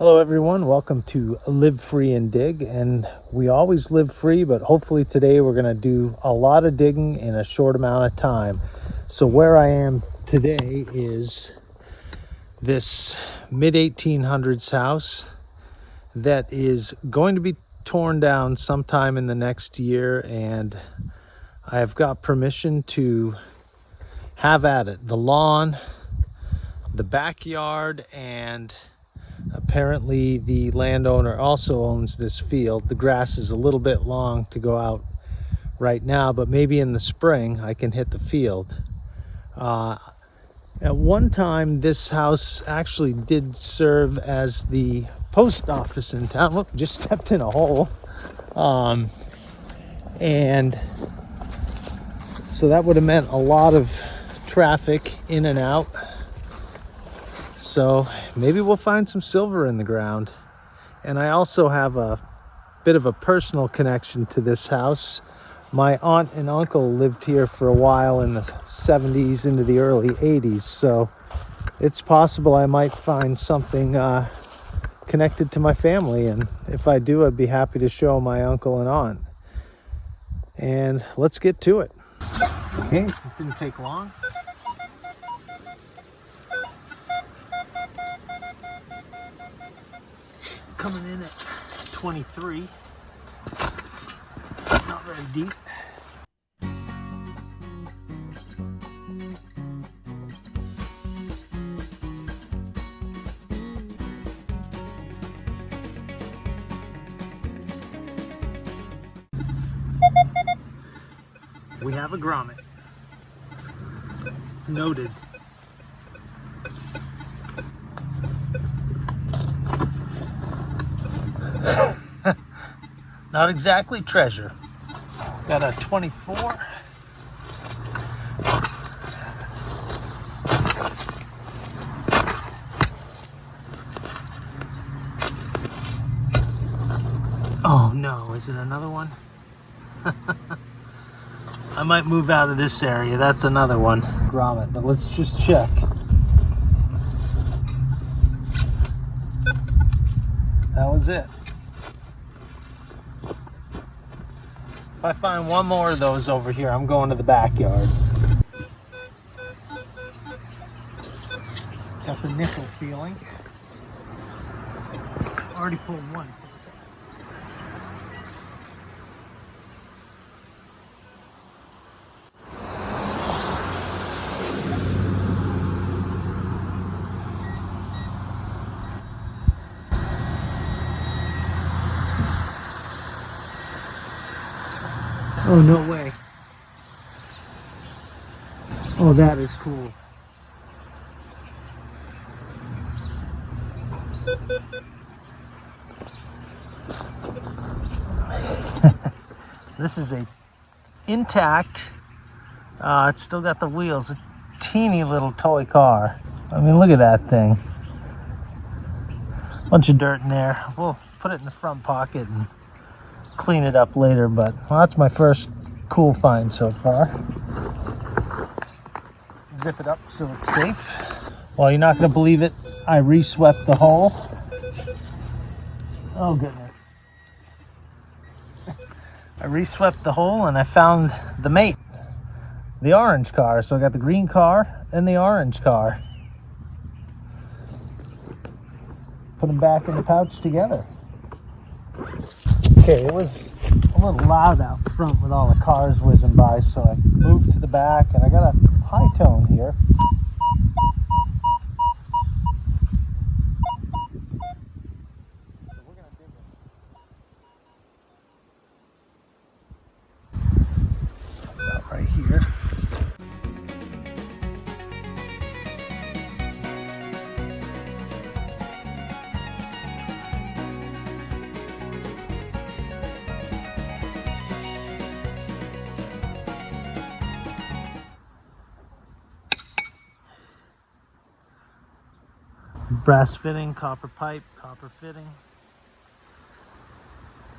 Hello everyone, welcome to Live Free and Dig, and we always live free, but hopefully today we're going to do a lot of digging in a short amount of time. So where I am today is this mid-1800s house that is going to be torn down sometime in the next year, and I've got permission to have at it. The lawn, the backyard, and apparently the landowner also owns this field. The grass is a little bit long to go out right now, but maybe in the spring I can hit the field. At one time this house actually did serve as the post office in town. Look, just stepped in a hole. And so that would have meant a lot of traffic in and out. So maybe we'll find some silver in the ground. And I also have a bit of a personal connection to this house. My aunt and uncle lived here for a while in the 70s into the early 80s, so it's possible I might find something connected to my family, and if I do, I'd be happy to show my uncle and aunt. And let's get to it. Okay, it didn't take long. Coming in at 23, not very deep. We have a grommet. Noted. Not exactly treasure. Got a 24. Oh no, is it another one? I might move out of this area. That's another one. Grommet, but let's just check. That was it. If I find one more of those over here, I'm going to the backyard. Got the nickel feeling. Already pulled one. Oh, no way. Oh, that is cool. This is a intact, it's still got the wheels, a teeny little toy car. I mean, look at that thing. Bunch of dirt in there. We'll put it in the front pocket and clean it up later, but well, that's my first cool find so far. Zip it up so it's safe. Well, you're not going to believe it. I re-swept the hole. Oh goodness. I re-swept the hole and I found the mate, the orange car. So I got the green car and the orange car. Put them back in the pouch together. Okay, it was a little loud out front with all the cars whizzing by, so I moved to the back, and I got a high tone here. So we're gonna dig it. About right here. Brass fitting, copper pipe, copper fitting.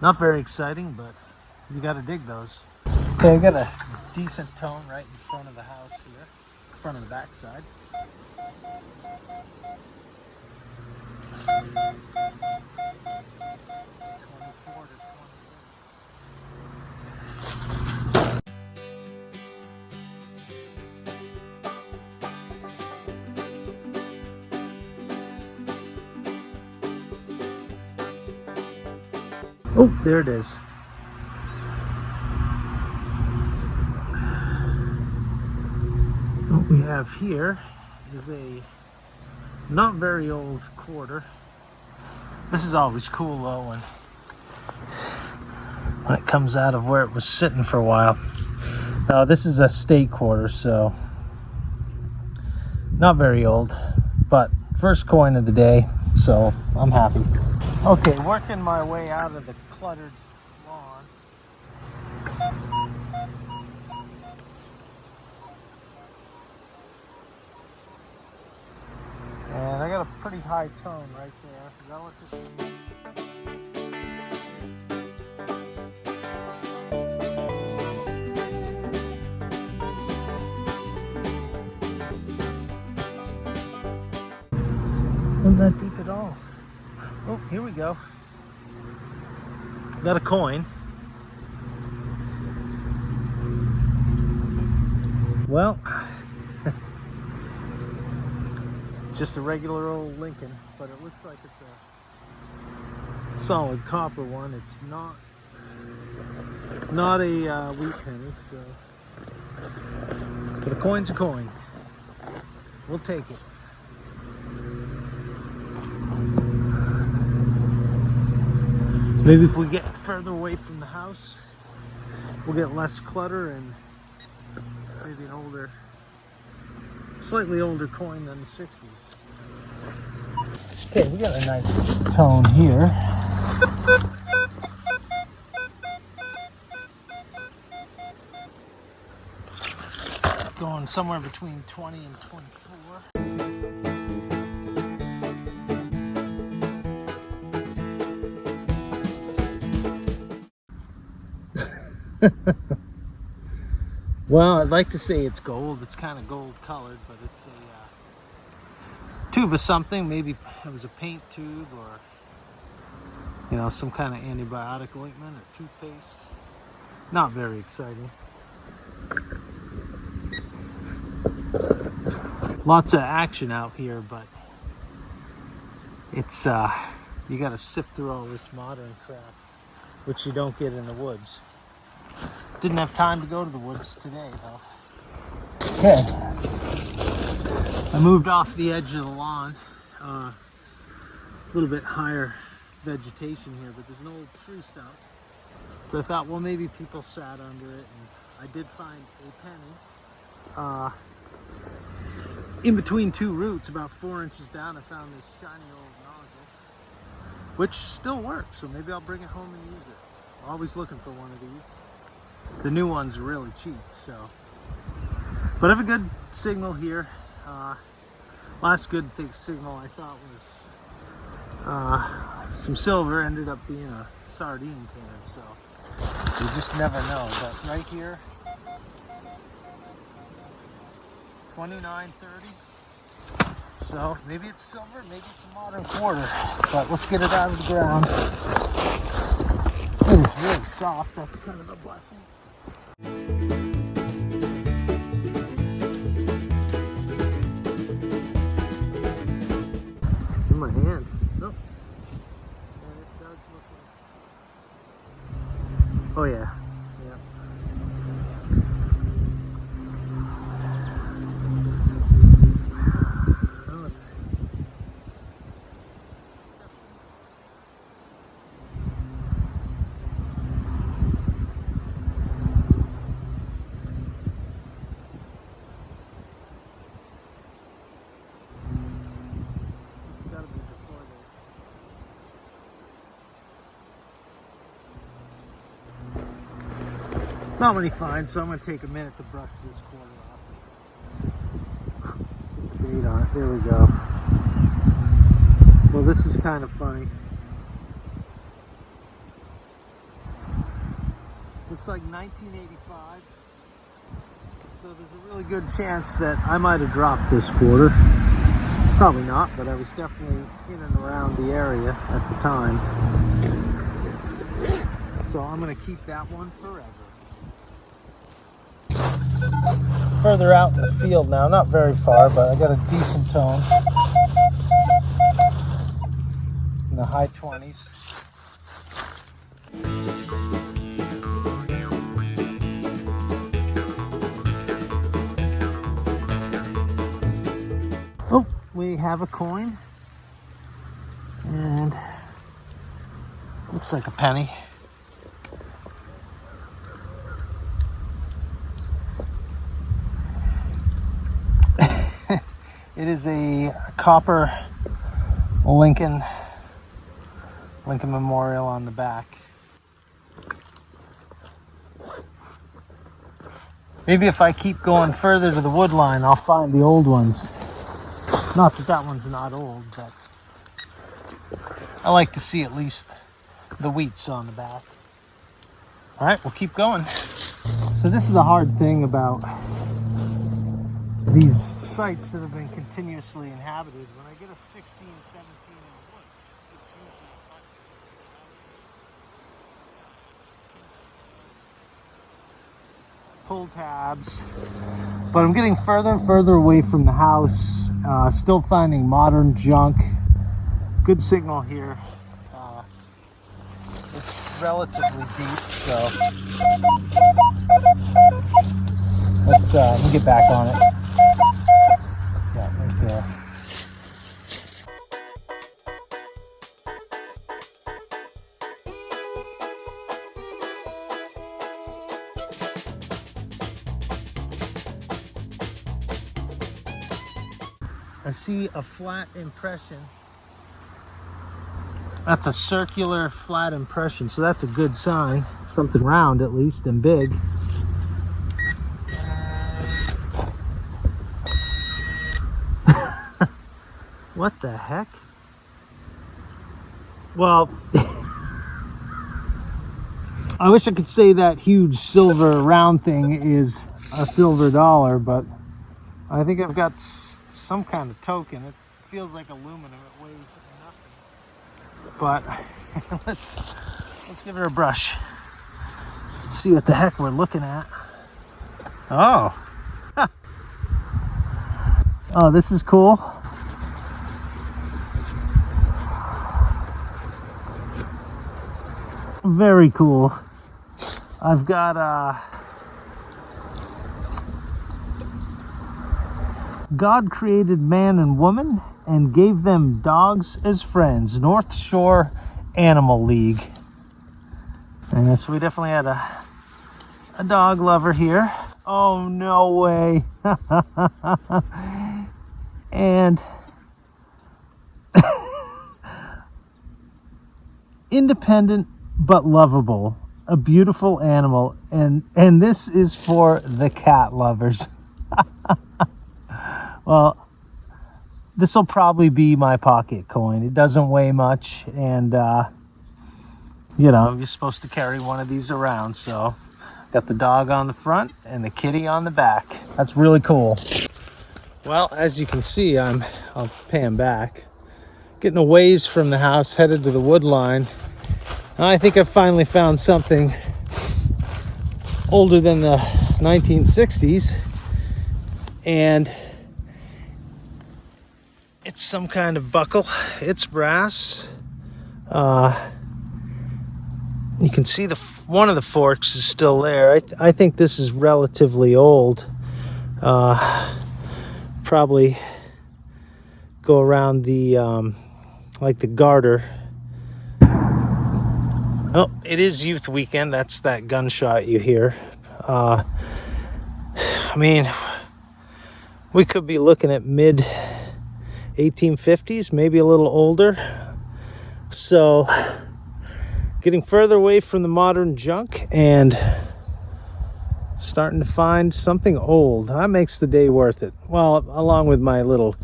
Not very exciting, but you got to dig those. Okay, I got a decent tone right in front of the house here, front of the back side. Oh, there it is. What we have here is a not very old quarter. This is always cool though when it comes out of where it was sitting for a while. Now this is a state quarter, so not very old, but first coin of the day, so I'm happy. Okay, working my way out of the cluttered lawn. And I got a pretty high tone right there relative. Wasn't that deep at all. Oh, here we go. Got a coin. Well, just a regular old Lincoln, but it looks like it's a solid copper one. It's not a wheat penny, so. But a coin's a coin. We'll take it. Maybe if we get further away from the house, we'll get less clutter and maybe an older, slightly older coin than the 60s. Okay, we got a nice tone here. Going somewhere between 20 and 24. Well, I'd like to say it's gold. It's kind of gold colored, but it's a tube of something. Maybe it was a paint tube or, you know, some kind of antibiotic ointment or toothpaste. Not very exciting. Lots of action out here, but it's you got to sift through all this modern crap, which you don't get in the woods. Didn't have time to go to the woods today, though. Okay, I moved off the edge of the lawn. It's a little bit higher vegetation here, but there's an old tree stump. So I thought, well, maybe people sat under it, and I did find a penny. In between two roots, about 4 inches down, I found this shiny old nozzle, which still works, so maybe I'll bring it home and use it. Always looking for one of these. The new ones are really cheap, so. But I have a good signal here. Last good signal I thought was some silver, ended up being a sardine can, so you just never know. But right here, 29.30. So maybe it's silver, maybe it's a modern quarter. But let's get it out of the ground. It is really soft. That's kind of a blessing. In my hand. Oh. And it does look like. Oh yeah. Yeah. Well, let's see. Not many finds, so I'm going to take a minute to brush this quarter off. Date on it. There we go. Well, this is kind of funny. Looks like 1985. So there's a really good chance that I might have dropped this quarter. Probably not, but I was definitely in and around the area at the time. So I'm going to keep that one forever. Further out in the field now, not very far, but I got a decent tone in the high 20s. Oh, we have a coin, and looks like a penny. It is a copper Lincoln Memorial on the back. Maybe if I keep going further to the wood line, I'll find the old ones. Not that that one's not old, but I like to see at least the wheats on the back. All right, we'll keep going. So this is a hard thing about these sites that have been continuously inhabited. When I get a 16, 17 in the woods, it's usually a buck. Pull tabs, but I'm getting further and further away from the house. Still finding modern junk. Good signal here. It's relatively deep, so let me get back on it. Yeah, right there. I see a flat impression. That's a circular flat impression, so that's a good sign. Something round at least and big. What the heck? Well, I wish I could say that huge silver round thing is a silver dollar, but I think I've got some kind of token. It feels like aluminum. It weighs nothing. But let's give it a brush. Let's see what the heck we're looking at. Oh. Oh, this is cool. Very cool. I've got God created man and woman and gave them dogs as friends. North Shore Animal League. And so we definitely had a dog lover here. Oh, no way. And independent but lovable. A beautiful animal. And this is for the cat lovers. Well, this will probably be my pocket coin. It doesn't weigh much, and you know, you're supposed to carry one of these around. So got the dog on the front and the kitty on the back. That's really cool. Well, as you can see, I'll pan back, getting a ways from the house, headed to the wood line. And I think I've finally found something older than the 1960s, and it's some kind of buckle. It's brass. You can see one of the forks is still there. I think this is relatively old. Probably go around the like the garter. Oh, it is youth weekend. That's that gunshot you hear. I mean, we could be looking at mid 1850s, maybe a little older. So getting further away from the modern junk and starting to find something old. That makes the day worth it. Well, along with my little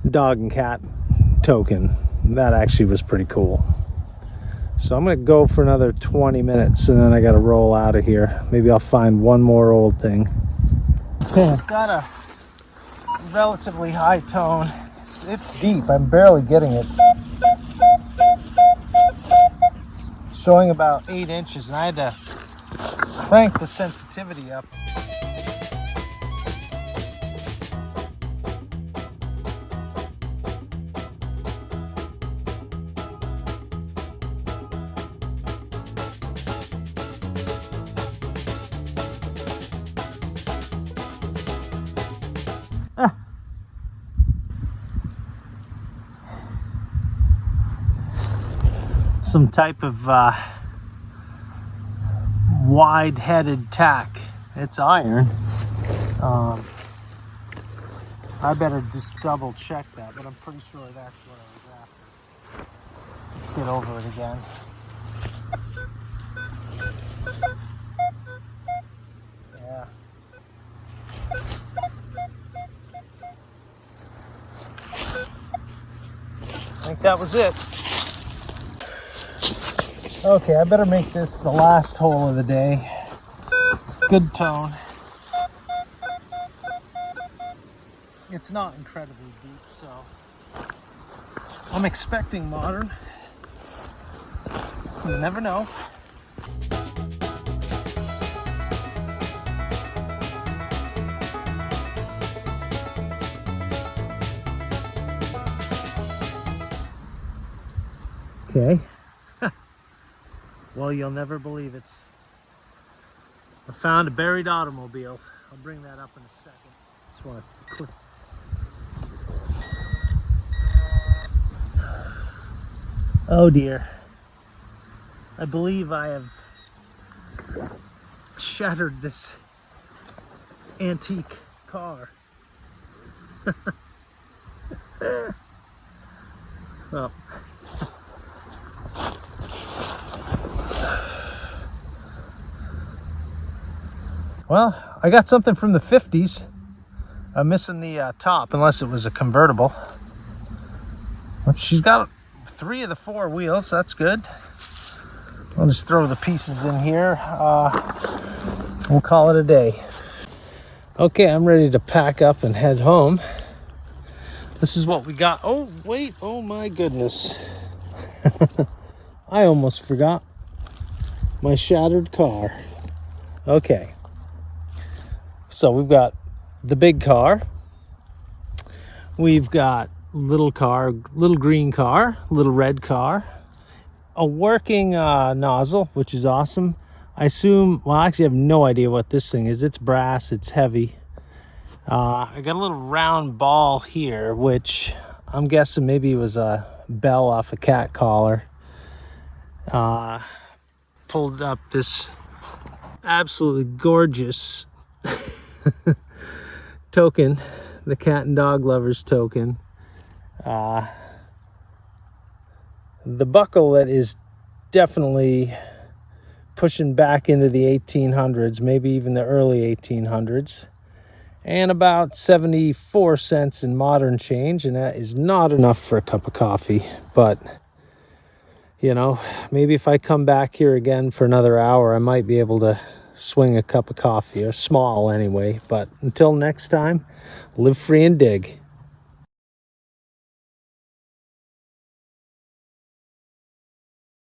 dog and cat token. That actually was pretty cool. So I'm gonna go for another 20 minutes and then I gotta roll out of here. Maybe I'll find one more old thing. Okay, I've got a relatively high tone it's deep. I'm barely getting it. Showing about 8 inches, and I had to crank the sensitivity up. Some type of wide-headed tack. It's iron. I better just double check that, but I'm pretty sure that's what I was after. Let's get over it again. Yeah. I think that was it. Okay, I better make this the last hole of the day. Good tone. It's not incredibly deep, so I'm expecting modern. You never know. Okay. Well, you'll never believe it. I found a buried automobile. I'll bring that up in a second. Just want to click. Oh dear. I believe I have shattered this antique car. Well. Well, I got something from the 50s. I'm missing the top, unless it was a convertible. Well, she's got 3 of the 4 wheels, that's good. I'll just throw the pieces in here. We'll call it a day. Okay, I'm ready to pack up and head home. This is what we got. Oh, wait, oh my goodness. I almost forgot my shattered car. Okay. So we've got the big car, we've got little car, little green car, little red car, a working nozzle, which is awesome. I assume, well, I actually have no idea what this thing is. It's brass, it's heavy. I got a little round ball here, which I'm guessing maybe it was a bell off a cat collar. Pulled up this absolutely gorgeous token, the cat and dog lovers token. The buckle that is definitely pushing back into the 1800s, maybe even the early 1800s, and about 74 cents in modern change, and that is not enough for a cup of coffee. But you know, maybe if I come back here again for another hour, I might be able to swing a cup of coffee, or small anyway. But until next time, live free and dig.